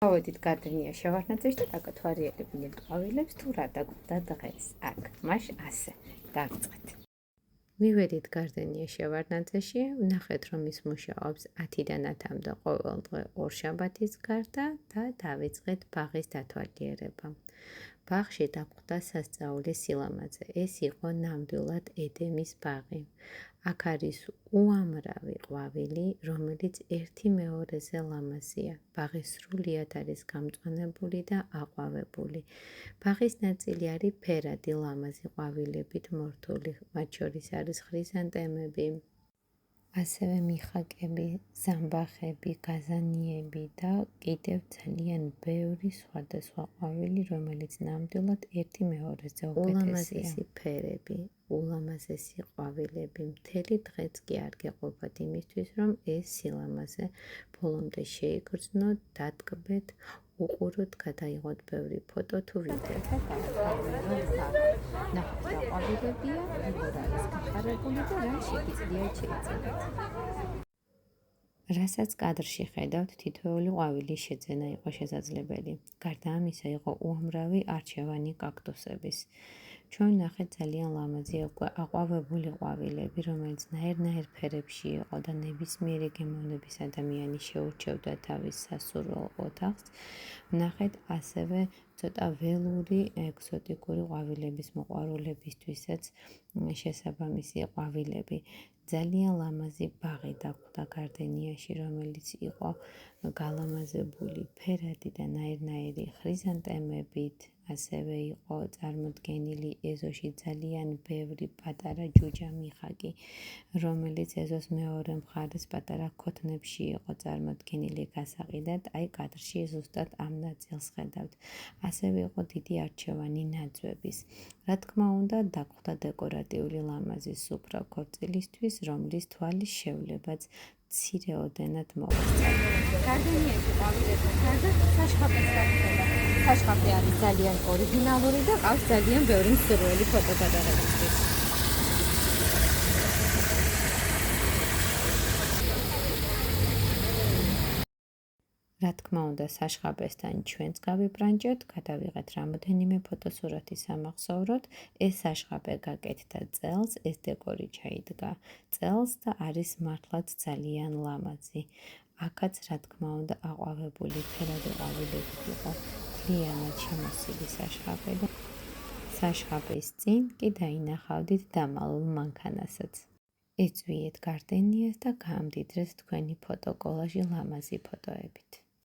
ავედით გარდენიაში ვარ ნაწერში და დაკათვარიელებინეთ ყვავილებს თუ რა დაგვდა დღეს აქ. მაშ ასე დავიწყეთ. მივედით გარდენიაში ვარ ნაწერში, ვნახეთ რომ ის მუშაობს 10-დან 10-მდე ყოველდღე ორშაბათის გარდა და დავიწყეთ ბაღის დათვალიერება. ბაღში დაგვდა სასწაულის სილამაზე. ეს იყო ნამდვილად ედემის ბაღი. აქ არის უამრავი ყვავილი, რომელიც ერთი მეორეზე ლამაზია. ბაღი სრულიად არის გამწვანებული და აყვავებული. ბაღის ნაწილი არის ფერადი ლამაზი ყვავილებით მორთული, მათ შორის არის ხრიზანტემები, ასევე მიხაკები, ზამბახები, გაზანიები და კიდევ ძალიან ბევრი სხვადასხვა ყვავილი, რომელიც ნამდვილად ერთი მეორეზე უკეთესია. ულამაზესი ფერები, ულამაზესი ყვავილები, მთელი დღეც კი არ გეყოფათ იმისთვის, რომ ეს სილამაზე ბოლომდე შეიგრძნოთ, დატკბეთ, უყუროთ, გადაიღოთ ბევრი ფოტო თუ ვიდეო. ნახეთ რა ყვავილებია, როგორ არის გახარებული და რა შეგიძლიათ შეეძინათ. რასაც კადრში ხედავთ, თითოეული ყვავილის შეძენა იყო შესაძლებელი. გარდა ამისა იყო უამრავი არჩევანი კაქტუსების. ჩვენ ვნახეთ ძალიან ლამაზი აყვავებული ყვავილები, რომელიც ნაირ-ნაირ ფერებში იყო და ნებისმიერი გემოვნების ადამიანი შეურჩევდა თავის სასურველ ოთახს. ვნახეთ ასევე ცოტა ველური ეგზოტიკური ყვავილების მოყვარულებისთვისაც შესაბამისი ყვავილები. ძალიან ლამაზი ბაღი დაგვდა გარდენიაში, რომელიც იყო გალამაზებული ფერადი და ნაირ-ნაირი ხრიზანტემებით, ასევე იყო წარმოდგენილი ეზოში ძალიან ბევრი პატარა ჯუჯა მიხაკი, რომელიც ეზოს მეორე მხარეს პატარა ქოთნებში იყო წარმოდგენილი გასაყიდად, აი კადრში ზუსტად ამ ნაწილს ხედავთ. ასევე იყო დიდი არჩევანი ნაძვების. რა თქმა უნდა, დაგვდა დეკორატიული ლამაზი სუფრა ქორწილისთვის, რომლის თვალის შევლებაც მცირეოდენად მოვასწავლე. გარდენიაში ყვავილებთან გარდა საშხაპეს დავხედა. საშხაპი არის ძალიან ორიგინალური და ყავს ძალიან ბევრი მსურველი ფოტო გადაღებისთვის. რა თქმა უნდა, საშხაპესთან ჩვენც გავიბრანჭეთ, გადავიღეთ რამოდენიმე ფოტოსურათი სამახსოვროდ. ეს საშხაპე გაკეთდა წელს, ეს დეკორი ჩაიდგა წელს და არის მართლაც ძალიან ლამაზი. აქაც რა თქმა უნდა, აყვავებული ფერადი ყვავილებით იყო მთლიანად შემოსილი საშხაპე და საშხაპის წინ კი დაინახავდით დამალულ მანქანასაც. ეწვიეთ გარდენიას და გაამდიდრეთ თქვენი ფოტოკოლაჟი ლამაზი ფოტოებით.